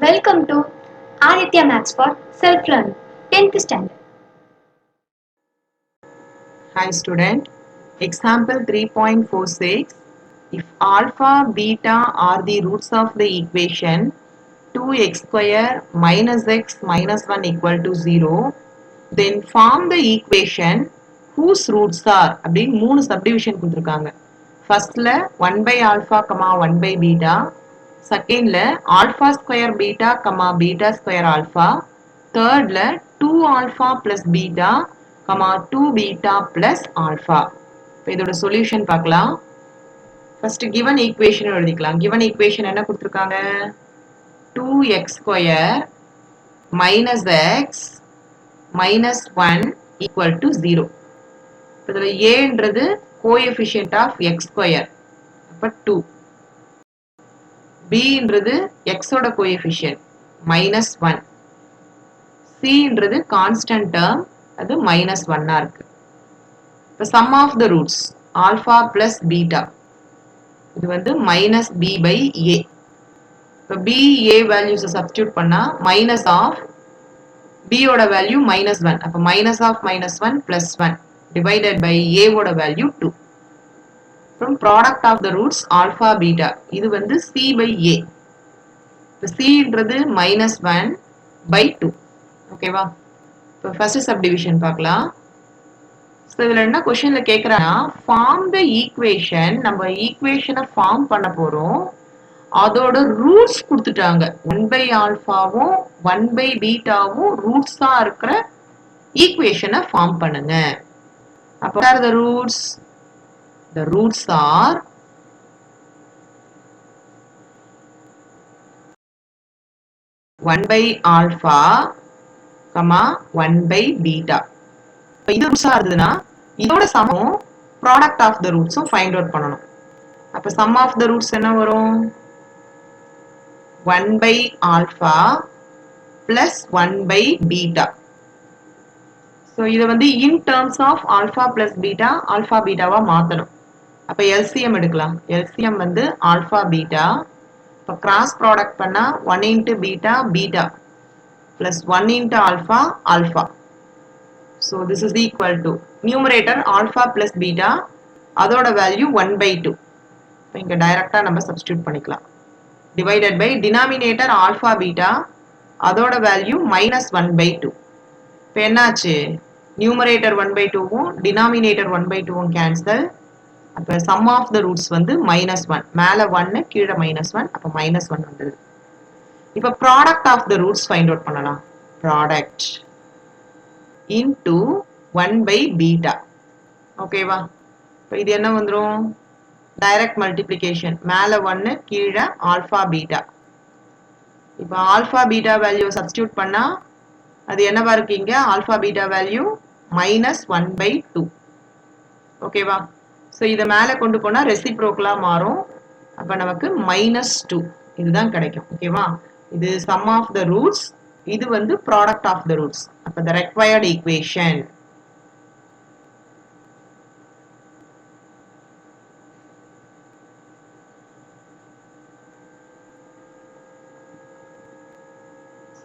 Welcome to Aditya Maths for Self-Learning, 10th Standard. Hi student, example 3.46. If alpha, beta are the roots of the equation 2x square minus x minus 1 equal to 0, then form the equation whose roots are அப்படின்னு 3 subdivision கொடுத்திருக்காங்க. Firstல 1 by alpha, 1 by beta. Secondல alpha square beta, beta square alpha. Thirdல 2 alpha plus beta, 2 beta plus alpha. இப்போ இதோட solution பார்க்கலாம். First given equation எழுதிக்கலாம். Given equation என்ன கொடுத்திருக்காங்க? 2x square minus x minus 1 equal to 0. இதில் a என்றது coefficient of x square. அப்போ 2. b என்றது x ஓட coefficient minus 1. c என்றது constant term அது minus 1 இருக்கு. இப்போ sum of the roots alpha plus beta இது வந்து minus b by a. இப்போ b a values substitute பண்ணா minus of b ஓட value minus 1. அப்போ minus of minus 1 plus 1 divided by a ஓட value 2. From product of the roots alpha beta இது வந்து c by a. இப்போ c என்றது minus 1 by 2. ஓகேவா? இப்போ first subdivision பார்க்கலாம். ஸோ இதில் என்ன கொஷனில் கேட்குறாங்கன்னா ஃபார்ம் த ஈக்குவேஷன், நம்ம ஈக்குவேஷனை ஃபார்ம் பண்ண போகிறோம், அதோட ரூட்ஸ் கொடுத்துட்டாங்க. 1 by ஆல்ஃபாவும் 1 by பீட்டாவும் ரூட்ஸாக இருக்கிற ஈக்குவேஷனை ஃபார்ம் பண்ணுங்க. அப்போ what are the roots? The roots are one by alpha, 1 by beta. இப்போ இது ரூட்ஸாக இருந்ததுன்னா இதோட சமம் ப்ராடக்ட் ஆஃப் த ரூட்ஸும் ஃபைண்ட் அவுட் பண்ணணும். அப்போ சம் ஆஃப் த ரூட்ஸ் என்ன வரும்? 1 by alpha plus 1 by beta. So இதை வந்து in terms of alpha plus beta, alpha betaவா மாற்றணும். அப்போ LCM எடுக்கலாம். LCM வந்து alpha beta. இப்போ கிராஸ் ப்ராடக்ட் பண்ணால் 1 into beta beta plus 1 into alpha alpha. So this is equal to numerator alpha plus beta, அதோட value 1 by 2. இப்போ இங்கே டைரக்டாக நம்ம சப்ஸ்டியூட் பண்ணிக்கலாம். Divided by denominator alpha beta, அதோட வேல்யூ minus 1 by 2. இப்போ என்னாச்சு? நியூமரேட்டர் 1 by 2வும் டினாமினேட்டர் 1 by 2வும் கேன்சல். அப்போ சம் ஆஃப் த ரூட்ஸ் வந்து minus 1. மேலே 1 கீழே minus 1. அப்போ minus 1 வந்தது. இப்போ product of the roots find out பண்ணலாம். Product into 1 by beta. ஓகேவா? இப்போ இது என்ன வந்துடும்? Direct multiplication. மேலே 1 கீழே ஆல்ஃபா பீட்டா. இப்போ ஆல்ஃபா பீட்டா வேல்யூ சப்ஸ்டியூட் பண்ணால் அது என்னவா இருக்கு? இங்கே alpha beta value minus 1 by 2. ஓகேவா? ஸோ இதை மேலே கொண்டு போனால் ரெசிப்ரோக்கலாக மாறும். அப்போ நமக்கு -2 இதுதான் கிடைக்கும். ஓகேவா? இது சம் ஆஃப் த ரூட்ஸ், இது வந்து ப்ராடக்ட் ஆஃப் த ரூட்ஸ். அப்போ the required equation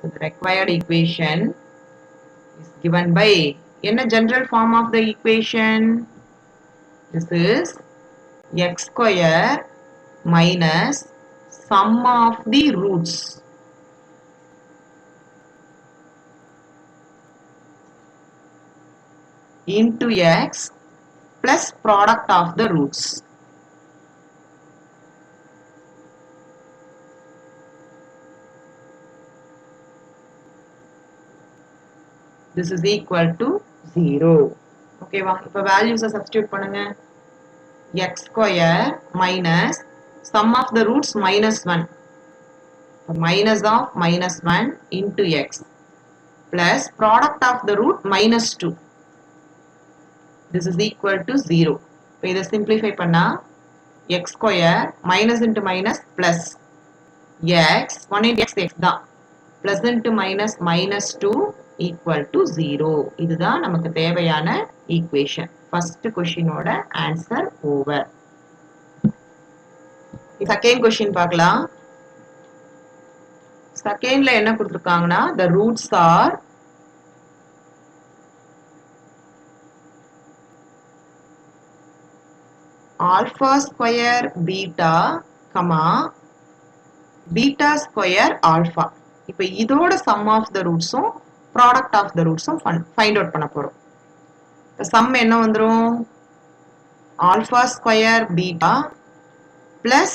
the required equation is given by in a general form of the equation. This is x square minus sum of the roots into x plus product of the roots. This is equal to 0. ஓகேவா? இப்போ வேல்யூஸை substitute பண்ணுங்க. x square minus sum of the roots minus 1. Minus of minus 1 into x plus product of the root minus 2. This is equal to 0. இப்போ இதை simplify பண்ணா x square minus into minus plus x 1 into x தான் plus into minus minus 2 equal to 0. இதுதான் நமக்கு தேவையான equation. First கொஸ்டினோட answer over. Second question பார்க்கலாம். செகண்ட்ல என்ன கொடுத்துருக்காங்கன்னா the roots are alpha square beta comma beta square alpha. இப்போ இதோட sum of the rootsம் product of the rootsம் find out பண்ண போறோம். sum என்ன வந்துரும் alpha square beta plus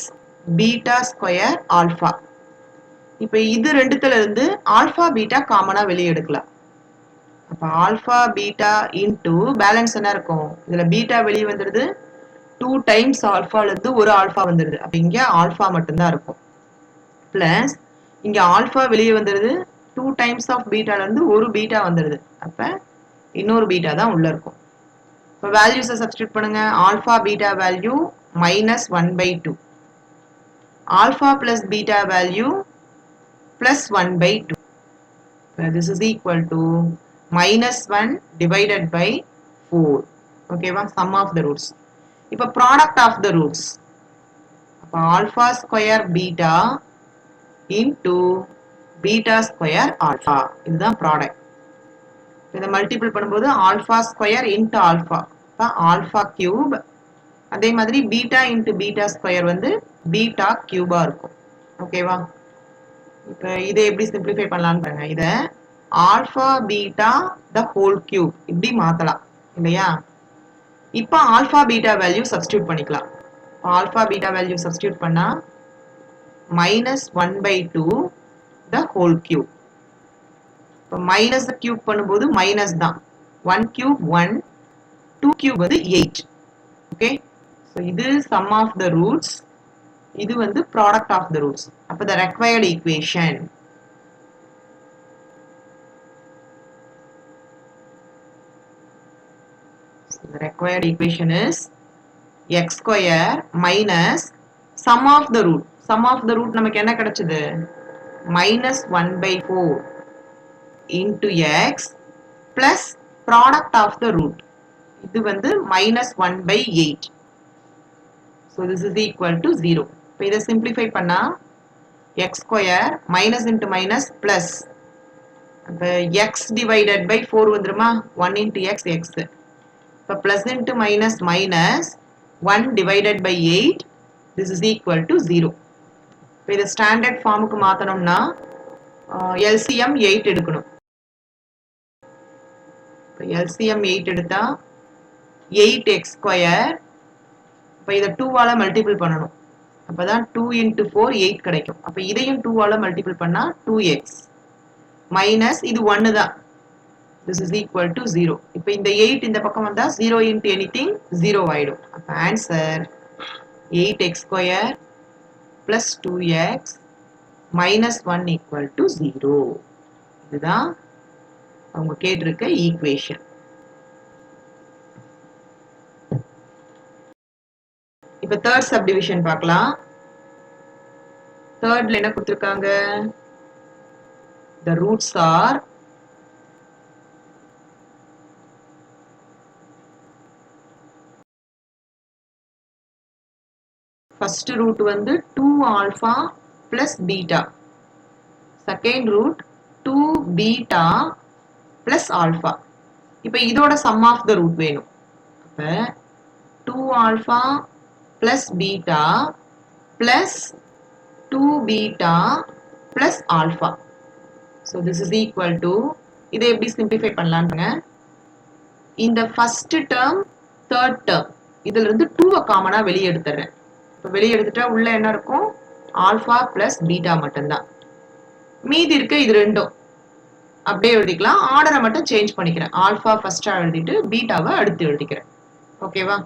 beta square alpha. இப்போ இது ரெண்டுத்துல இருந்து alpha beta காமனா வெளிய எடுக்கலாம். அப்ப alpha beta into balance என்ன இருக்கும் இதுல beta வெளிய வந்துருது 2 times alpha ல இருந்து ஒரு alpha வந்துருது. அப்ப இங்க alpha மட்டும்தான் இருக்கும். plus இங்க alpha வெளிய வந்துருது 2 times of beta ல இருந்து ஒரு beta வந்துருது. அப்ப இன்னொரு beta தான் உள்ள இருக்கும். இப்போ values substitute பண்ணுங்க. alpha beta value minus 1 by 2. alpha plus beta value plus 1 by 2. This is equal to minus 1 divided by 4. Okay, sum of the roots. இப்போ product of the roots. அப்போ alpha square beta into beta square alpha. இதுதான் product. இதை multiple பண்ணும்போது alpha square into alpha. அப்போ alpha cube. அதே மாதிரி beta into beta square வந்து beta cube இருக்கும். ஓகேவா? இப்போ இதை எப்படி சிம்பிளிஃபை பண்ணலாம்னு பாருங்க. இதை alpha beta the whole cube இப்படி மாத்தலாம் இல்லையா? இப்போ alpha beta value substitute பண்ணிக்கலாம். alpha beta value substitute பண்ணா minus 1 by 2 the whole cube. இப்போ minus the cube பண்ணும்போது minus தான். 1 cube 1, 2 cube வந்து 8. Okay? So இது sum of the roots. இது வந்து product of the roots. அப்போ the required equation. So the required equation is x square minus sum of the root. Sum of the root நமக்கு என்ன கிடைச்சது? minus 1 by 4 into x plus product of the root. இது வந்து minus 1 by 8. So this is equal to 0. இப்போ இதை simplify பண்ணா x square minus into minus plus. அப்போ x divided by 4 வந்துருமா? 1 into x x. இப்போ plus into minus minus 1 divided by 8. This is equal to 0. இப்போ இதை ஸ்டாண்டர்ட் ஃபார்முக்கு மாற்றணும்னா LCM 8 எடுக்கணும். LCM 8 எடுத்தா 8x square. இப்போ இதை 2 ஆல மல்டிபிள் பண்ணணும். அப்பதான் 2 into 4 8 கிடைக்கும். அப்போ இதையும் 2 ஆல மல்டிபிள் பண்ணா 2x மைனஸ் இது 1 தான். This is equal to 0. இப்போ இந்த 8 இந்த பக்கம் வந்தா 0 into anything 0 ஆயிடும். அப்போ answer 8x square plus 2x minus 1 equal to 0. இதுதான் அவங்க கேட்டிருக்க ஈக்குவேஷன். இப்போ தேர்ட் சப்டிவிஷன் பார்க்கலாம். தேர்ட்ல என்ன கொடுத்திருக்காங்க? The roots are first root வந்து 2 alpha plus beta. Second root 2 beta plus alpha. இப்போ இதோட sum of the root வேணும். அப்ப 2 alpha plus beta plus 2 beta plus alpha. So this is equal to, இதை எப்படி simplify பண்ணலாம்ங்க? இந்த first term, third term, இதுல இருந்து 2 காமனா வெளியே எடுத்துறேன். இப்போ வெளியே எடுத்துட்டா உள்ள என்ன இருக்கும்? alpha plus beta மட்டும்தான். மீதி இருக்க இது ரெண்டும் அப்படியே எழுதிக்கலாம். ஆர்டரை மட்டும் சேஞ்ச் பண்ணிக்கிறேன். ஆல்ஃபா ஃபர்ஸ்டா எழுதிட்டு பீட்டாவை அடுத்து எழுதிக்கிறேன். ஓகேவா?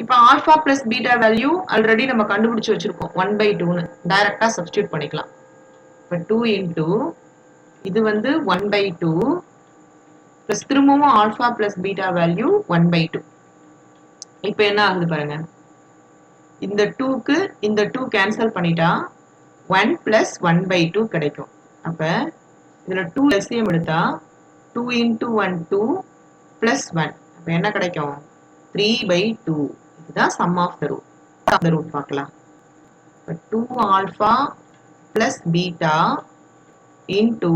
இப்போ alpha plus beta value already நம்ம கண்டுபிடிச்சு வச்சிருக்கோம் 1 by 2ன்னு டைரக்டா சப்ஸ்டியூட் பண்ணிக்கலாம். இப்போ 2 into இது வந்து 1 by 2 பிளஸ் திரும்பவும் alpha plus beta value 1 by 2. இப்போ என்ன ஆகுது பாருங்க. இந்த 2க்கு இந்த 2 கேன்சல் பண்ணிட்டா 1 plus 1 by 2 கிடைக்கும். அப்ப இதுல 2 LCM எடுத்தா 2 into 1 2 plus 1. அப்ப என்ன கிடைக்கும்? 3 by 2. இதுதான் sum of the root. Sum of the root பார்க்கலாம். 2 alpha plus beta into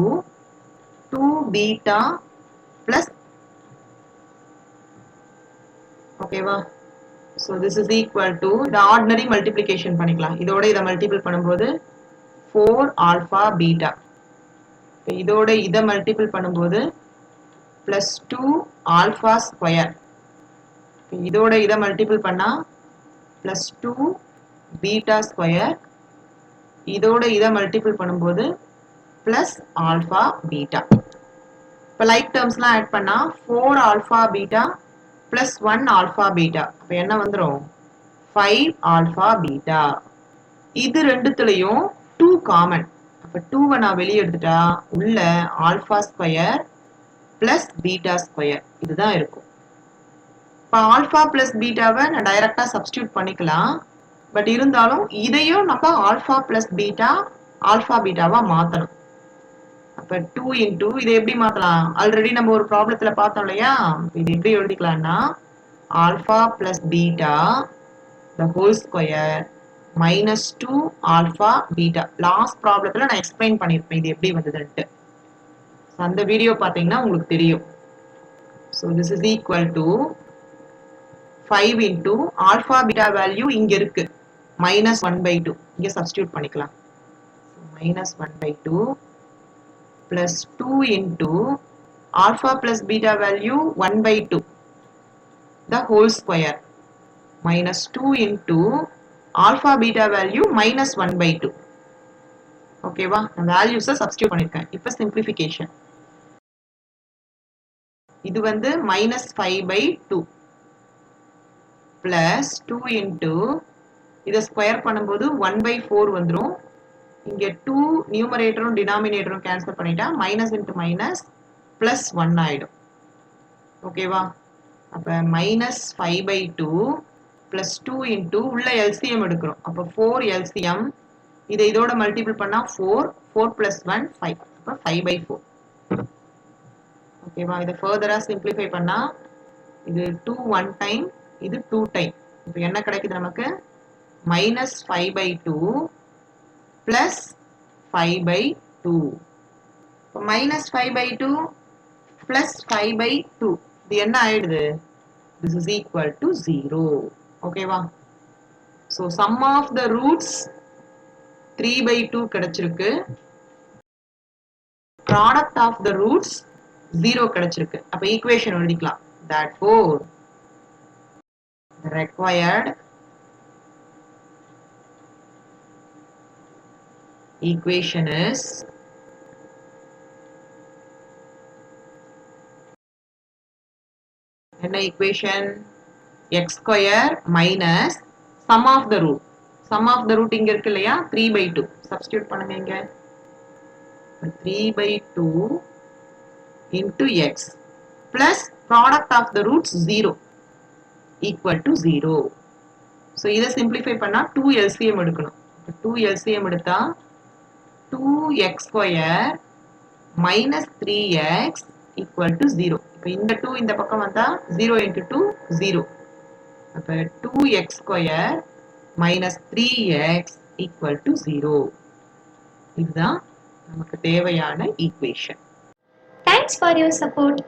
2 beta plus, okay va? So this is equal to the ordinary multiplication பண்ணிக்கலாம். இதோட இத multiple பண்ணும்போது 4 alpha beta. இதோட இத multiple பண்ணும்போது plus 2 alpha square. இதோட இத multiple பண்ணா plus 2 beta square. இதோட இத multiple பண்ணும்போது plus alpha beta. இப்போ like termsலாம் add பண்ணா 4 alpha beta plus 1 alpha beta. அப்போ என்ன வந்துரும் 5 alpha beta. இது ரெண்டுத்துலயும் 2 common. அப்போ 2 நான் வெளியே எடுத்துட்டா உள்ள alpha square plus beta square இதுதான் இருக்கும். இப்போ alpha plus betaவை நான் டைரக்டா substitute பண்ணிக்கலாம். பட் இருந்தாலும் இதையும் நம்ம alpha plus beta alpha betaவா மாத்தணும். அப்ப 2 into இதை எப்படி மாத்தலாம்? ஆல்ரெடி நம்ம ஒரு ப்ராப்ளத்துல பார்த்தோம் இல்லையா? இது எப்படி எழுதிக்கலாம்னா alpha plus beta the whole square minus 2 alpha beta. Last ப்ராப்ளத்துல நான் எக்ஸ்பிளைன் பண்ணிருப்பேன் இது எப்படி வந்ததுன்ட்டு. அந்த வீடியோ பார்த்தீங்கன்னா உங்களுக்கு தெரியும். So this is equal to 5 into alpha beta value இங்க இருக்கு minus 1/2. இங்க சப்ஸ்டிடியூட் பண்ணிக்கலாம். minus 1/2 plus 2 into alpha plus beta value 1/2 the whole square minus 2 into alpha beta value minus 1/2. Okay வா? நான் values substitute பண்ணிருக்கேன். இப்போ simplification. இது வந்து minus 5/2 plus 2 into இதை ஸ்கொயர் பண்ணும்போது 1/4 வந்துரும். இங்க 2 நியூமரேட்டரும் டினாமினேட்டரும் கேன்சல் பண்ணிட்டா மைனஸ் இன்டு மைனஸ் பிளஸ் 1 ஆயிடும். ஓகேவா? அப்ப minus 5/2 plus 2 into உள்ள LCM எடுக்கிறோம். அப்ப 4 LCM இதை இதோட மல்டிபிள் பண்ணா 4 plus 1 5. அப்ப 5/4. ஓகேவா? இதை ஃபர்தரா சிம்பிளிஃபை பண்ணா இது 2 1 டைம் இது 2 டைம். இப்போ என்ன கிடைக்குது நமக்கு? minus 5/2 plus 5/2. minus 5/2 plus 5/2 இது என்ன ஆயிடுது? This is equal to 0. ஓகேவா? So sum of the roots 3/2 கிடைச்சிருக்கு. Product of the roots 0 கிடைச்சிருக்கு. அப்ப ஈக்குவேஷன் எழுதிக்கலாம். Therefore the required equation is என்ன equation? x square minus sum of the root. Sum of the root இங்க இருக்கு இல்லையா? 3/2. Substitute பண்ணுங்க இங்க. 3/2 into x plus product of the roots 0 equal to 0. So இதை simplify பண்ணா 2 LCM எடுக்கணும். 2 LCM எடுத்தா 2x square minus 3x equal to 0. இப்போ இந்த 2 இந்த பக்கம் வந்தா 0 into 2 0. அப்ப 2x square minus 3x equal to 0. இதுதான் நமக்கு தேவையான equation. Thanks for your support.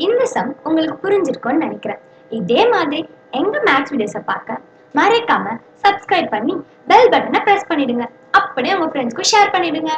இந்த சம் உங்களுக்கு புரிஞ்சிருக்கும்னு நினைக்கிறேன். இதே மாதிரி எங்க மேத்ஸ் வீடியோஸை பார்க்க மறக்காம சப்ஸ்கிரைப் பண்ணி பெல் பட்டனை பிரஸ் பண்ணிடுங்க. அப்படியே உங்க ஃப்ரெண்ட்ஸ்க்கும் ஷேர் பண்ணிடுங்க.